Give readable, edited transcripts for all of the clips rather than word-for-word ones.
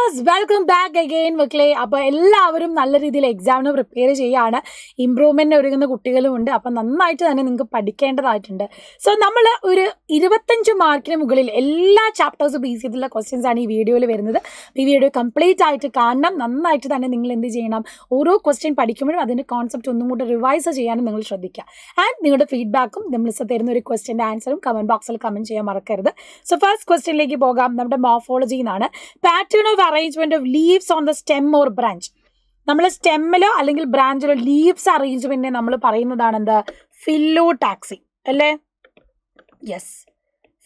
Viewers welcome back again മക്കളെ. അപ്പോൾ എല്ലാവരും നല്ല രീതിയിൽ എക്സാമിന് പ്രിപ്പയർ ചെയ്യുകയാണ്. ഇമ്പ്രൂവ്മെൻറ്റിന് ഒരുങ്ങുന്ന കുട്ടികളുമുണ്ട്. അപ്പം നന്നായിട്ട് തന്നെ നിങ്ങൾക്ക് പഠിക്കേണ്ടതായിട്ടുണ്ട്. സോ നമ്മൾ ഒരു 25 മാർക്കിന് മുകളിൽ എല്ലാ ചാപ്റ്റേഴ്സും ബേസ് ചെയ്തിട്ടുള്ള ക്വസ്റ്റ്യൻസ് ആണ് ഈ വീഡിയോയിൽ വരുന്നത്. ഈ വീഡിയോ കംപ്ലീറ്റ് ആയിട്ട് കാണണം. നന്നായിട്ട് തന്നെ നിങ്ങൾ എന്ത് ചെയ്യണം, ഓരോ ക്വസ്റ്റ്യൻ പഠിക്കുമ്പോഴും അതിൻ്റെ കോൺസെപ്റ്റ് ഒന്നും കൂടി റിവൈസ് ചെയ്യാനും നിങ്ങൾ ശ്രദ്ധിക്കുക. ആൻഡ് നിങ്ങളുടെ ഫീഡ്ബാക്കും നമ്മൾ തരുന്ന ഒരു ക്വസ്റ്റ്യൻ്റെ ആൻസറും കമൻറ്റ് ബോക്സിൽ കമൻറ്റ് ചെയ്യാൻ മറക്കരുത്. സോ ഫസ്റ്റ് ക്വസ്റ്റ്യനിലേക്ക് പോകാം. നമ്മുടെ മോർഫോളജിയിൽ നിന്നാണ്. Pattern of arrangement of leaves on the stem or branch. നമ്മൾ സ്റ്റെമ്മിലോ അല്ലെങ്കിൽ ബ്രാഞ്ചിലോ ലീവ്സ് അറേഞ്ച്മെന്റിനെ നമ്മൾ പറയുന്നതാണ് എന്താ, ഫില്ലോ ടാക്സി അല്ലേ? യെസ്,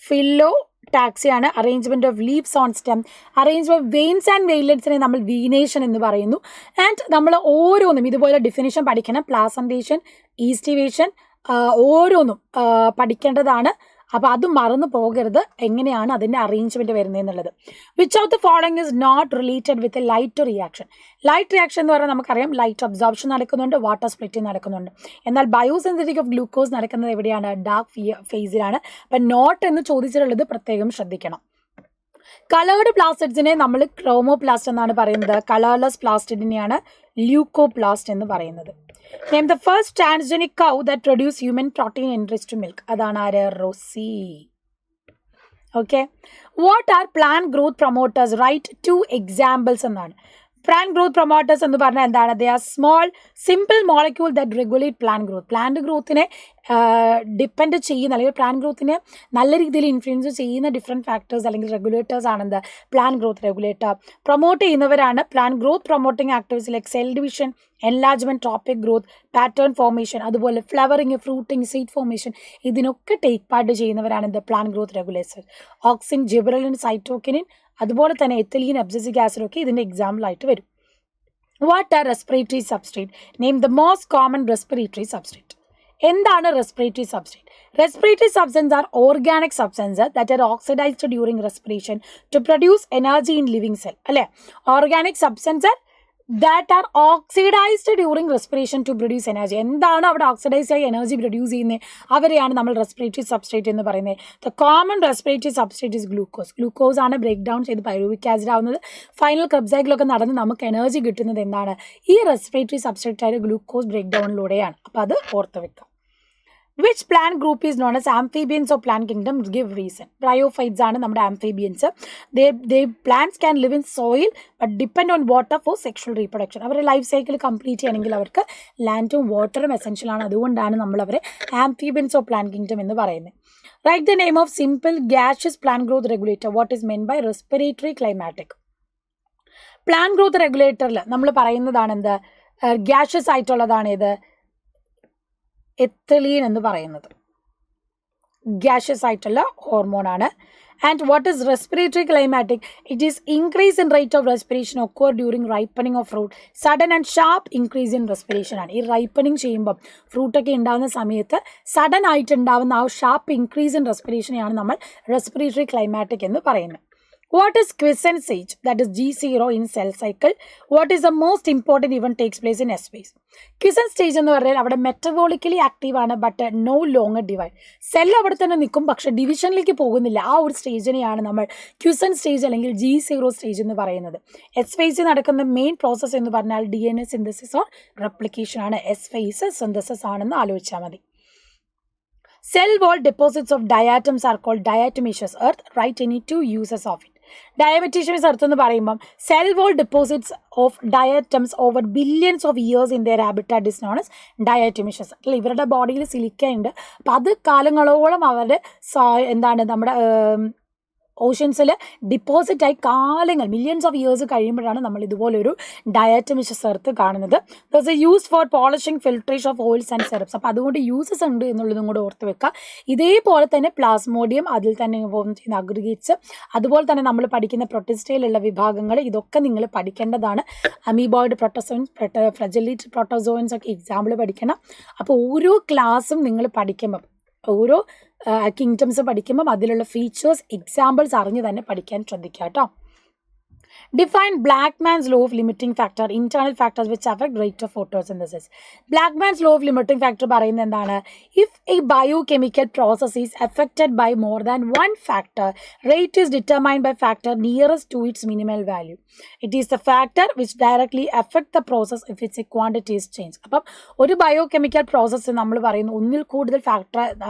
ഫില്ലോ ടാക്സിയാണ് arrangement of leaves on stem. Arrangement veins and വെയിലറ്റ്സിനെ നമ്മൾ വീനേഷൻ എന്ന് പറയുന്നു. ആൻഡ് നമ്മൾ ഓരോന്നും ഇതുപോലെ ഡിഫിനിഷൻ പഠിക്കണം. പ്ലാസന്റേഷൻ, ഈസ്റ്റിവേഷൻ ഓരോന്നും പഠിക്കേണ്ടതാണ്. അപ്പോൾ അത് മറന്നു പോകരുത്, എങ്ങനെയാണ് അതിൻ്റെ അറേഞ്ച്മെൻറ്റ് വരുന്നതെന്നുള്ളത്. Which of the following is not related with light reaction. Light reaction എന്ന് പറഞ്ഞാൽ നമുക്കറിയാം ലൈറ്റ് അബ്സോർപ്ഷൻ നടക്കുന്നുണ്ട്, വാട്ടർ സ്പ്ലിറ്റിംഗ് നടക്കുന്നുണ്ട്. എന്നാൽ ബയോസിന്തറ്റിക് ഓഫ് ഗ്ലൂക്കോസ് നടക്കുന്നത് എവിടെയാണ്? ഡാർക്ക് ഫേസിലാണ്. അപ്പം നോട്ട് എന്ന് ചോദിച്ചിട്ടുള്ളത് പ്രത്യേകം ശ്രദ്ധിക്കണം. കളേർഡ് പ്ലാസ്റ്റിഡ്സിനെ നമ്മൾ ക്രോമോപ്ലാസ്റ്റ് എന്നാണ് പറയുന്നത്. കളർലെസ് പ്ലാസ്റ്റിഡിനെയാണ് ല്യൂക്കോപ്ലാസ്റ്റ് എന്ന് പറയുന്നത്. Name the first transgenic cow that produced human protein enriched milk. അതാണ് ആര്? Rosy. Okay. What are plant growth promoters? Right 2 examples എന്നാണ്. പ്ലാന്റ് ഗ്രോത്ത് പ്രൊമോട്ടേഴ്സ് എന്ന് പറഞ്ഞാൽ എന്താണ്? They are small simple molecule that regulate plant growth. Plant ഗ്രോത്തിനെ depend ചെയ്യുന്ന അല്ലെങ്കിൽ plant ഗ്രോത്തിനെ നല്ല രീതിയിൽ ഇൻഫ്ലുവൻസ് ചെയ്യുന്ന ഡിഫറെൻറ്റ് ഫാക്ടേഴ്സ് അല്ലെങ്കിൽ റെഗുലേറ്റേഴ്സ് ആണെന്ത്? Plant growth regulator. പ്രൊമോട്ട് ചെയ്യുന്നവരാണ് plant growth promoting activities like cell division, enlargement, tropic growth, pattern formation, അതുപോലെ ഫ്ലവറിങ്, ഫ്രൂട്ടിങ്, സീഡ് ഫോർമേഷൻ. ഇതിനൊക്കെ ടേക്ക് പാർട്ട് ചെയ്യുന്നവരാണ് എന്ത്? Plant growth regulators. Auxin, ജിബറലിൻ, cytokinin, അതുപോലെ തന്നെ എത്തലീൻ, അബ്സിസിക് ആസിഡ് ഒക്കെ ഇതിൻ്റെ എക്സാമ്പിൾ ആയിട്ട് വരും. What are respiratory substrate? Name the most common respiratory substrate. എന്താണ് respiratory substrate? Respiratory substance are organic substance that are oxidised during respiration to produce energy in living cell അല്ലേ? Organic substance that are oxidised during respiration to produce energy. എന്താണ് അവിടെ oxidise ആയി energy produce ചെയ്യുന്നത്? അവരെയാണ് നമ്മൾ respiratory substrate എന്ന് പറയുന്നത്. The common respiratory substrate is glucose. Glucose ആണ് ബ്രേക്ക് ഡൗൺ ചെയ്ത് പൈറുവിക് ആസിഡ് ആവുന്നത്. ഫൈനൽ ക്രബ് സൈക്കിളൊക്കെ നടന്ന് നമുക്ക് എനർജി കിട്ടുന്നത് എന്താണ്? ഈ റെസ്പിറേറ്ററി സബ്സ്ട്രേറ്റ് ആയ ഗ്ലൂക്കോസ് ബ്രേക്ക് ഡൗണിലൂടെയാണ്. അപ്പോൾ അത് ഓർത്ത് വെക്കാം. Which plant group is known as amphibians of plant kingdom? Give reason. Bryophytes ആണ് നമ്മുടെ amphibians. They plants can live in soil but depend on water for sexual reproduction. അവരുടെ life cycle complete ചെയ്യണമെങ്കിൽ അവർക്ക് ലാൻഡും വാട്ടറും എസെൻഷ്യൽ ആണ്. അതുകൊണ്ടാണ് നമ്മൾ അവരെ amphibians of plant kingdom എന്ന് പറയുന്നത്. Write the name of simple gaseous plant growth regulator. What is meant by respiratory climatic? Plant growth regulatorൽ നമ്മൾ പറയുന്നതാണ് എന്ത്? ഗ്യാഷ്യസ് ആയിട്ടുള്ളതാണ് ഇത് എത്തലീൻ എന്ന് പറയുന്നത്. ഗ്യാഷ്യസ് ആയിട്ടുള്ള ഹോർമോണാണ്. And what is respiratory climacteric? It is increase in rate of respiration occur during ripening of fruit. Sudden and sharp increase in respiration ആണ്. ഈ റൈപ്പനിങ് ചെയ്യുമ്പം ഫ്രൂട്ടൊക്കെ ഉണ്ടാകുന്ന സമയത്ത് സഡൻ ആയിട്ട് ഉണ്ടാകുന്ന ആ ഷാർപ്പ് ഇൻക്രീസ് ഇൻ റെസ്പിറേഷനെയാണ് നമ്മൾ റെസ്പിറേറ്ററി ക്ലൈമാറ്റിക് എന്ന് പറയുന്നത്. What is quiescent stage? That is G0 in cell cycle. What is the most important event takes place in S phase? Quiescent stage എന്ന് പറഞ്ഞാൽ അവിടെ മെറ്റബോളിക്കലി ആക്റ്റീവ് ആണ്, but no longer divide. Cell അവിടെ തന്നെ നിൽക്കും, പക്ഷേ ഡിവിഷനിലേക്ക് പോകുന്നില്ല. ആ ഒരു സ്റ്റേജിനെയാണ് നമ്മൾ ക്വിസന്റ് സ്റ്റേജ് അല്ലെങ്കിൽ G0 സ്റ്റേജ് എന്ന് പറയുന്നത്. എസ് ഫേസിൽ നടക്കുന്ന മെയിൻ പ്രോസസ്സ് എന്ന് പറഞ്ഞാൽ DNA സിന്തസിസ് ഓർ റെപ്ലിക്കേഷൻ ആണ്. എസ് ഫേസ് സിന്തസിസ് ആണെന്ന് ആലോചിച്ചാൽ മതി. Cell wall deposits of diatoms are called diatomaceous earth. Write any 2 uses of it. Diatomaceous earth എന്ന് പറയുമ്പം cell wall deposits of diatoms over billions of years in their habitat is known as diatomaceous. അല്ല, ഇവരുടെ ബോഡിയിൽ silica ഉണ്ട്. അപ്പം അത് കാലങ്ങളോളം അവരുടെ എന്താണ് നമ്മുടെ ഓഷ്യൻസിൽ ഡിപ്പോസിറ്റ് ആയി കാലങ്ങൾ മില്യൺസ് ഓഫ് ഇയേഴ്സ് കഴിയുമ്പോഴാണ് നമ്മൾ ഇതുപോലൊരു ഡയatomaceous എർത്ത് കാണുന്നത്. That's use for polishing filtration of oils and syrups. അപ്പോൾ അതുകൊണ്ട് യൂസസ് ഉണ്ട് എന്നുള്ളതും കൂടെ ഓർത്ത് വെക്കുക. ഇതേപോലെ തന്നെ പ്ലാസ്മോഡിയം, അതിൽ തന്നെ ഫോം ചെയ്യുന്ന അഗ്രിഗേറ്റ്സ്, അതുപോലെ തന്നെ നമ്മൾ പഠിക്കുന്ന പ്രൊട്ടിസ്റ്റയിലുള്ള വിഭാഗങ്ങൾ, ഇതൊക്കെ നിങ്ങൾ പഠിക്കേണ്ടതാണ്. അമീബോയിഡ് പ്രൊട്ടോസോയിൻസ്, ഫ്ലജല്ലേറ്റ് പ്രൊട്ടോസോയിൻസ് ഒക്കെ എക്സാമ്പിൾ പഠിക്കണം. അപ്പോൾ ഓരോ ക്ലാസ്സും നിങ്ങൾ പഠിക്കുമ്പം, ഓരോ കിങ്ഡംസ് പഠിക്കുമ്പം അതിലുള്ള ഫീച്ചേഴ്സ് എക്സാമ്പിൾസ് അറിഞ്ഞ് തന്നെ പഠിക്കാൻ ശ്രദ്ധിക്കുക കേട്ടോ. Define Blackman's law of limiting factor, internal factors which affect rate of photosynthesis. Blackman's law of limiting factor പറയുന്നത് എന്താണ്? If a biochemical process is affected by more than one factor, rate is determined by factor nearest to its minimal value. It is the factor which directly affect the process if its quantity is changed. അപ്പം ഒരു biochemical process നമ്മൾ പറയുന്നു ഒന്നിൽ കൂടുതൽ factor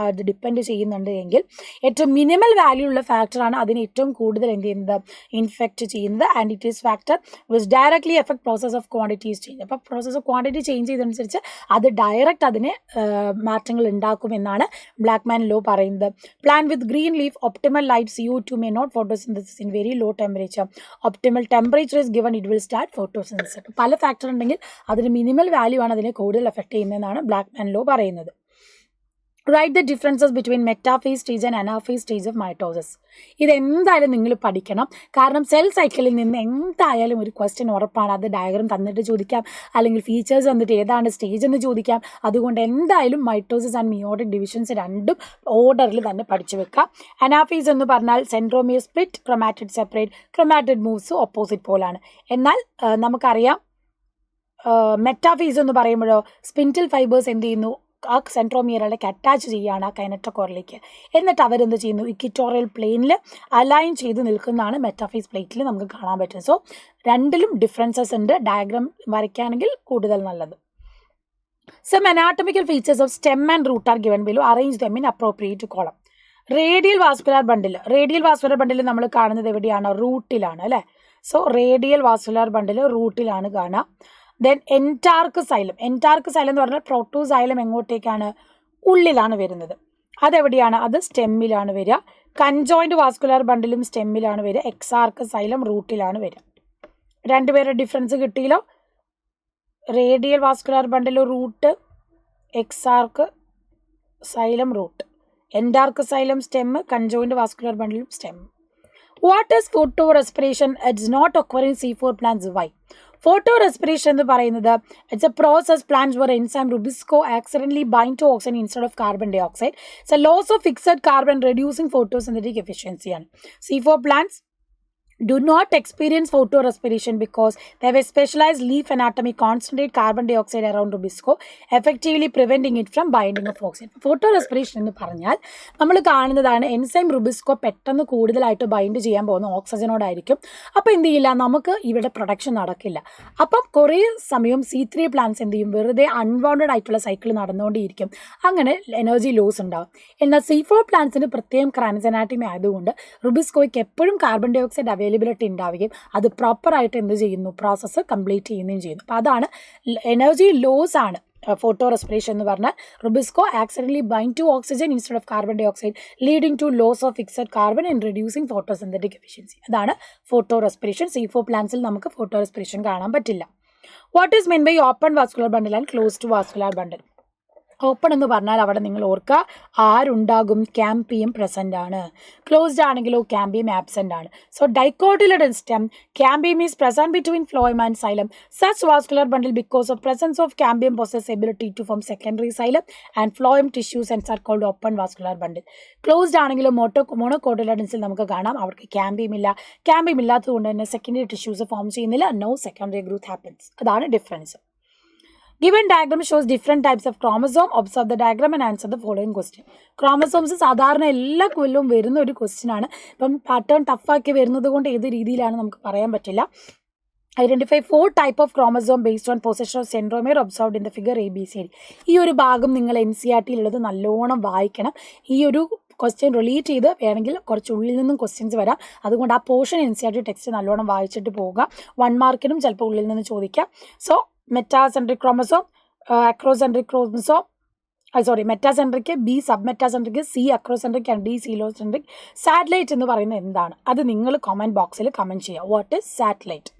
depend ചെയ്യുന്നുണ്ട് എങ്കിൽ ഏറ്റവും minimal value ഉള്ള ഫാക്ടറാണ് അതിന് ഏറ്റവും കൂടുതൽ എന്ത് ചെയ്യുന്നത് ഇൻഫെക്റ്റ് ചെയ്യുന്നത്. And it is factor which directly effect process of quantities change. അപ്പോൾ പ്രോസസ് ഓഫ് ക്വാണ്ടിറ്റി ചേഞ്ച് ചെയ്തതനുസരിച്ച് അത് ഡയറക്റ്റ് അതിന് മാറ്റങ്ങൾ ഉണ്ടാക്കുമെന്നാണ് ബ്ലാക്ക്മാൻ ലോ പറയുന്നത്. Plant with green leaf optimal light CO2 may not photosynthesis in very low temperature. Optimal temperature is given it will start photosynthesis. അപ്പോൾ പല factor ഉണ്ടെങ്കിൽ അതിന് മിനിമൽ വാല്യൂ ആണ് അതിനെ കൂടുതൽ എഫക്ട് ചെയ്യുന്നതെന്നാണ് ബ്ലാക്ക്മാൻ ലോ പറയുന്നത്. Write the differences between metaphase stage and anaphase stage of mitosis. ഇതെന്തായാലും നിങ്ങൾ പഠിക്കണം. കാരണം സെൽ സൈക്കിളിൽ നിന്ന് എന്തായാലും ഒരു ക്വസ്റ്റ്യൻ ഉറപ്പാണ്. അത് ഡയഗ്രം തന്നിട്ട് ചോദിക്കാം, അല്ലെങ്കിൽ ഫീച്ചേഴ്സ് തന്നിട്ട് ഏതാണ് സ്റ്റേജ് എന്ന് ചോദിക്കാം. അതുകൊണ്ട് എന്തായാലും മൈറ്റോസിസ് ആൻഡ് മിയോട്ടിക് ഡിവിഷൻസ് രണ്ടും ഓർഡറിൽ തന്നെ പഠിച്ചു വെക്കാം. അനാഫേസ് എന്ന് പറഞ്ഞാൽ centromere split, chromatid separate, chromatid moves opposite പോലാണ്. എന്നാൽ നമുക്കറിയാം മെറ്റാഫേസ് എന്ന് പറയുമ്പോഴോ സ്പിൻഡിൽ ഫൈബേഴ്സ് എന്ത് ചെയ്യുന്നു, ആ സെൻട്രോമിയറിലേക്ക് അറ്റാച്ച് ചെയ്യുകയാണ് ആ കൈനറ്റോകോറിലേക്ക്. എന്നിട്ട് അവരെന്ത് ചെയ്യുന്നു, ഇക്വിറ്റോറിയൽ പ്ലെയിനിൽ അലൈൻ ചെയ്ത് നിൽക്കുന്നതാണ് മെറ്റാഫേസ് പ്ലേറ്റിൽ നമുക്ക് കാണാൻ പറ്റും. സോ രണ്ടിലും ഡിഫറൻസസ് ഉണ്ട്. ഡയഗ്രാം വരയ്ക്കുകയാണെങ്കിൽ കൂടുതൽ നല്ലത്. Some anatomical features of stem and root are given below. Arrange them in appropriate column. Radial vascular ബണ്ടിൽ നമ്മൾ കാണുന്നത് എവിടെയാണ്? റൂട്ടിലാണ് അല്ലേ. സോ റേഡിയൽ വാസ്കുലാർ ബണ്ടിൽ റൂട്ടിലാണ് കാണുക. ദെൻ എൻറ്റാർക്ക് സൈലം എന്ന് പറഞ്ഞാൽ പ്രോട്ടോസൈലം എങ്ങോട്ടേക്കാണ്? ഉള്ളിലാണ് വരുന്നത്. അതെവിടെയാണ്? അത് സ്റ്റെമ്മിലാണ് വരിക. കൺജോയിൻറ്റ് വാസ്കുലാർ ബണ്ടിലും സ്റ്റെമ്മിലാണ് വരിക. എക്സാർക്ക് സൈലം റൂട്ടിലാണ് വരിക. രണ്ടുപേരുടെ ഡിഫറൻസ് കിട്ടിയല്ലോ. Radial vascular bundle root, exarch xylem root, endarch xylem stem, conjoint vascular ബണ്ടിലും stem. What is photorespiration? It's not occur in C4 plants. Why? Photo respiration എന്ന് പറയുന്നത് it's a process plants where enzyme rubisco accidentally bind to oxygen instead of carbon dioxide. It's a loss of fixed carbon reducing photosynthetic efficiency. C4 plants do not experience photorespiration because they have a specialized leaf anatomy concentrate carbon dioxide around rubisco, effectively preventing it from binding of oxygen. Photorespiration എന്ന് പറഞ്ഞാൽ നമ്മൾ കാണുന്നതാണ് enzyme RuBisCO പെട്ടെന്ന് കൂടുതലായിട്ട് bind ചെയ്യാൻ പോകുന്ന ഓക്സിജനോടായിരിക്കും. അപ്പോൾ എന്ത് ചെയ്യില്ല, നമുക്ക് ഇവിടെ പ്രൊഡക്ഷൻ നടക്കില്ല. അപ്പം കുറേ സമയം C3 പ്ലാന്റ്സ് എന്ത് ചെയ്യും, വെറുതെ അൺവാണ്ടഡ് ആയിട്ടുള്ള സൈക്കിൾ നടന്നുകൊണ്ടിരിക്കും. അങ്ങനെ എനർജി ലോസ് ഉണ്ടാകും. എന്നാൽ C4 പ്ലാന്റ്സിന് പ്രത്യേകം ക്രാൻസ് ആയതുകൊണ്ട് റുബിസ്കോയ്ക്ക് എപ്പോഴും കാർബൺ ഡൈ ഓക്സൈഡ് അവൈലബിലിറ്റി ഉണ്ടാവുകയും അത് പ്രോപ്പറായിട്ട് എന്ത് ചെയ്യുന്നു, പ്രോസസ്സ് കംപ്ലീറ്റ് ചെയ്യുകയും ചെയ്യുന്നു. അപ്പോൾ അതാണ് എനർജി ലോസ് ആണ് ഫോട്ടോ റെസ്പിറേഷൻ എന്ന് പറഞ്ഞാൽ. Rubisco accidentally bind to oxygen instead of carbon dioxide leading to loss of fixed carbon and reducing photosynthetic efficiency. അതാണ് ഫോട്ടോ റെസ്പിറേഷൻ. C4 പ്ലാന്റ്സിൽ നമുക്ക് ഫോട്ടോ റെസ്പിറേഷൻ കാണാൻ പറ്റില്ല. What is mean by open vascular bundle and closed vascular bundle? Open എന്ന് പറഞ്ഞാൽ അവിടെ നിങ്ങൾ ഓർക്കുക ആരുണ്ടാകും, ക്യാമ്പിയം പ്രസൻ്റ് ആണ്. ക്ലോസ്ഡ് ആണെങ്കിലോ ക്യാമ്പിയം ആബ്സെൻ്റ് ആണ്. So dicotyledon stem, cambium is present between phloem and xylem. Such vascular bundle because of presence of cambium possess ability to form secondary xylem and phloem tissues and are called open vascular bundle. Closed ആണെങ്കിലും മോണോകോട്ടിലഡൻസിൽ നമുക്ക് കാണാം അവർക്ക് cambium ഇല്ല. Cambium ഇല്ലാത്തത് കൊണ്ട് തന്നെ secondary tissues form ചെയ്യുന്നില്ല. No secondary growth happens. അതാണ് difference. Given diagram shows different types of chromosome. Observe the diagram and answer the following question. Chromosomes സാധാരണ എല്ലാ കൊല്ലവും വരുന്ന ഒരു ക്വസ്റ്റ്യൻ ആണ്. ഇപ്പം പാറ്റേൺ ടഫാക്കി വരുന്നത് കൊണ്ട് ഏത് രീതിയിലാണ് നമുക്ക് പറയാൻ പറ്റില്ല. Identify 4 type of chromosome based on possession of centromere observed in the figure ABCD. ഈ ഒരു ഭാഗം നിങ്ങൾ NCERT-യിലുള്ളത് നല്ലോണം വായിക്കണം. ഈ ഒരു ക്വസ്റ്റ്യൻ റിലേറ്റ് ചെയ്ത് വേണമെങ്കിൽ കുറച്ച് ഉള്ളിൽ നിന്നും ക്വസ്റ്റ്യൻസ് വരാം. അതുകൊണ്ട് ആ പോർഷൻ NCERT ടെക്സ്റ്റ് നല്ലോണം വായിച്ചിട്ട് പോവുക. 1 മാർക്കിനും ചിലപ്പോൾ ഉള്ളിൽ നിന്ന് ചോദിക്കാം. So metacentric chromosome, acrocentric chromosome, metacentric, B submetacentric, C acrocentric and D celocentric. Satellite എന്ന് പറയുന്നത് എന്താണ്? അത് നിങ്ങൾ കമൻറ്റ് ബോക്സിൽ കമൻറ്റ് ചെയ്യുക. What is satellite?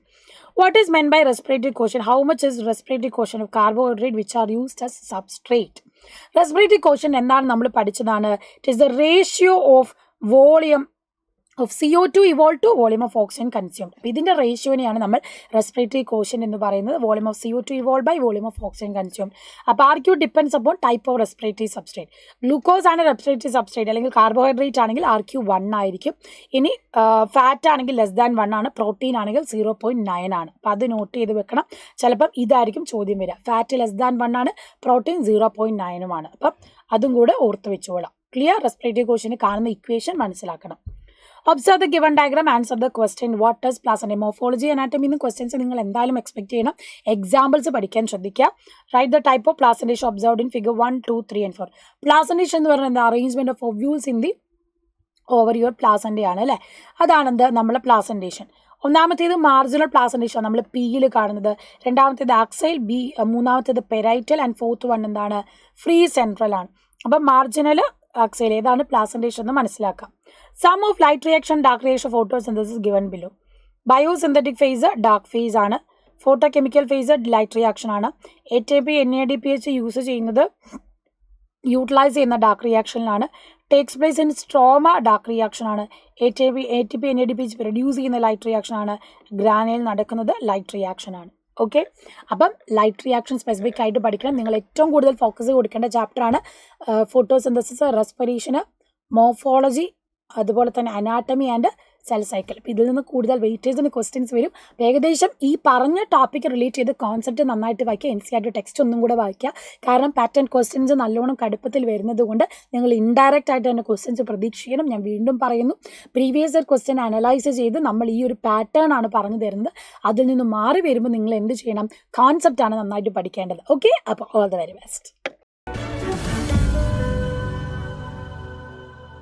What is meant by respiratory quotient? How much is respiratory quotient of carbohydrate which are used as substrate? Respiratory quotient എന്താണ് നമ്മൾ പഠിച്ചതാണ്. It is the ratio of volume of CO2 evolve to volume of oxygen consumed. അപ്പോൾ ഇതിൻ്റെ റേഷ്യോനെയാണ് നമ്മൾ respiratory quotient എന്ന് പറയുന്നത്. Volume of CO2 evolve by volume of oxygen consumed. അപ്പോൾ RQ depends upon type of respiratory substrate. Glucose ആണ് respiratory substrate, അല്ലെങ്കിൽ carbohydrate ആണെങ്കിൽ RQ 1 ആയിരിക്കും. ഇനി ഫാറ്റ് ആണെങ്കിൽ <1 ആണ്, പ്രോട്ടീൻ ആണെങ്കിൽ 0.9 ആണ്. അപ്പോൾ അത് നോട്ട് ചെയ്ത് വെക്കണം. ചിലപ്പം ഇതായിരിക്കും ചോദ്യം വരിക. ഫാറ്റ് <1 ആണ്, പ്രോട്ടീൻ 0.9 ആണ്. അപ്പം അതും കൂടെ ഓർത്ത് വെച്ചോളാം. ക്ലിയർ? റെസ്പിറേറ്ററി കോഷ്യന് കാണുന്ന ഇക്വേഷൻ മനസ്സിലാക്കണം. Observe the given diagram, answer the question. What does placenta? Morphology anatomy എന്ന് ക്വസ്റ്റ്യൻസ് നിങ്ങൾ എന്തായാലും എക്സ്പെക്ട് ചെയ്യണം. എക്സാമ്പിൾസ് പഠിക്കാൻ ശ്രദ്ധിക്കുക. Write the type of placentation observed in figure 1, 2, 3 and 4. Placentation എന്ന് പറയുന്നത് arrangement of ovules in the ovary or പ്ലാസൻ്റെയാണ് അല്ലേ. അതാണെന്ത് നമ്മളെ പ്ലാസൻറ്റേഷൻ. ഒന്നാമത്തേത് മാർജിനൽ പ്ലാസൻറ്റേഷൻ, നമ്മൾ പിയിൽ കാണുന്നത്. രണ്ടാമത്തേത് ആക്സൈൽ, മൂന്നാമത്തേത് പെരൈറ്റൽ, ആൻഡ് ഫോർത്ത് വൺ എന്താണ്? ഫ്രീ സെൻട്രൽ ആണ്. അപ്പം മാർജിനൽ, ആക്സൈൽ ഏതാണ് പ്ലാസൻറ്റേഷൻ എന്ന് മനസ്സിലാക്കാം. Sum of light reaction, dark reaction, photosynthesis given below. Biosynthetic phase dark phase ആണ്. Photo chemical phase light reaction ആണ്. ATP NADPH യൂസ് ചെയ്യുന്നത് യൂട്ടിലൈസ് ചെയ്യുന്ന ഡാർക്ക് റിയാക്ഷനിലാണ്. Takes place in stroma dark reaction ആണ്. ATP NADPH produce ചെയ്യുന്ന light reaction ആണ്. ഗ്രാനയിൽ നടക്കുന്നത് ലൈറ്റ് റിയാക്ഷൻ ആണ്. ഓക്കെ, അപ്പം ലൈറ്റ് റിയാക്ഷൻ സ്പെസിഫിക് ആയിട്ട് പഠിക്കണം. നിങ്ങൾ ഏറ്റവും കൂടുതൽ ഫോക്കസ് കൊടുക്കേണ്ട ചാപ്റ്ററാണ് ഫോട്ടോസിന്തസിസ്, റെസ്പിറേഷന്, മോർഫോളജി, അതുപോലെ തന്നെ അനാട്ടമി ആൻഡ് സെൽ സൈക്കിൾ. അപ്പോൾ ഇതിൽ നിന്ന് കൂടുതൽ വെയിറ്റേജിന് ക്വസ്റ്റ്യൻസ് വരും. ഏകദേശം ഈ പറഞ്ഞ ടോപ്പിക്ക് റിലേറ്റ് ചെയ്ത് കോൺസെപ്റ്റ് നന്നായിട്ട് വായിക്കുക. NCERT ടെക്സ്റ്റ് ഒന്നും കൂടെ വായിക്കുക. കാരണം പാറ്റേൺ ക്വസ്റ്റ്യൻസ് നല്ലോണം കടുപ്പത്തിൽ വരുന്നത് കൊണ്ട് നിങ്ങൾ ഇൻഡയറക്റ്റ് ആയിട്ട് തന്നെ ക്വസ്റ്റ്യൻസ് പ്രതീക്ഷിക്കണം. ഞാൻ വീണ്ടും പറയുന്നു, പ്രീവിയസ് ഇയർ ക്വസ്റ്റ്യൻ അനലൈസ് ചെയ്ത് നമ്മൾ ഈ ഒരു പാറ്റേൺ ആണ് പറഞ്ഞു തരുന്നത്. അതിൽ നിന്ന് മാറി വരുമ്പോൾ നിങ്ങൾ എന്ത് ചെയ്യണം? കോൺസെപ്റ്റ് ആണ് നന്നായിട്ട് പഠിക്കേണ്ടത്. ഓക്കെ, അപ്പോൾ ഓൾ ദ വെരി ബെസ്റ്റ്.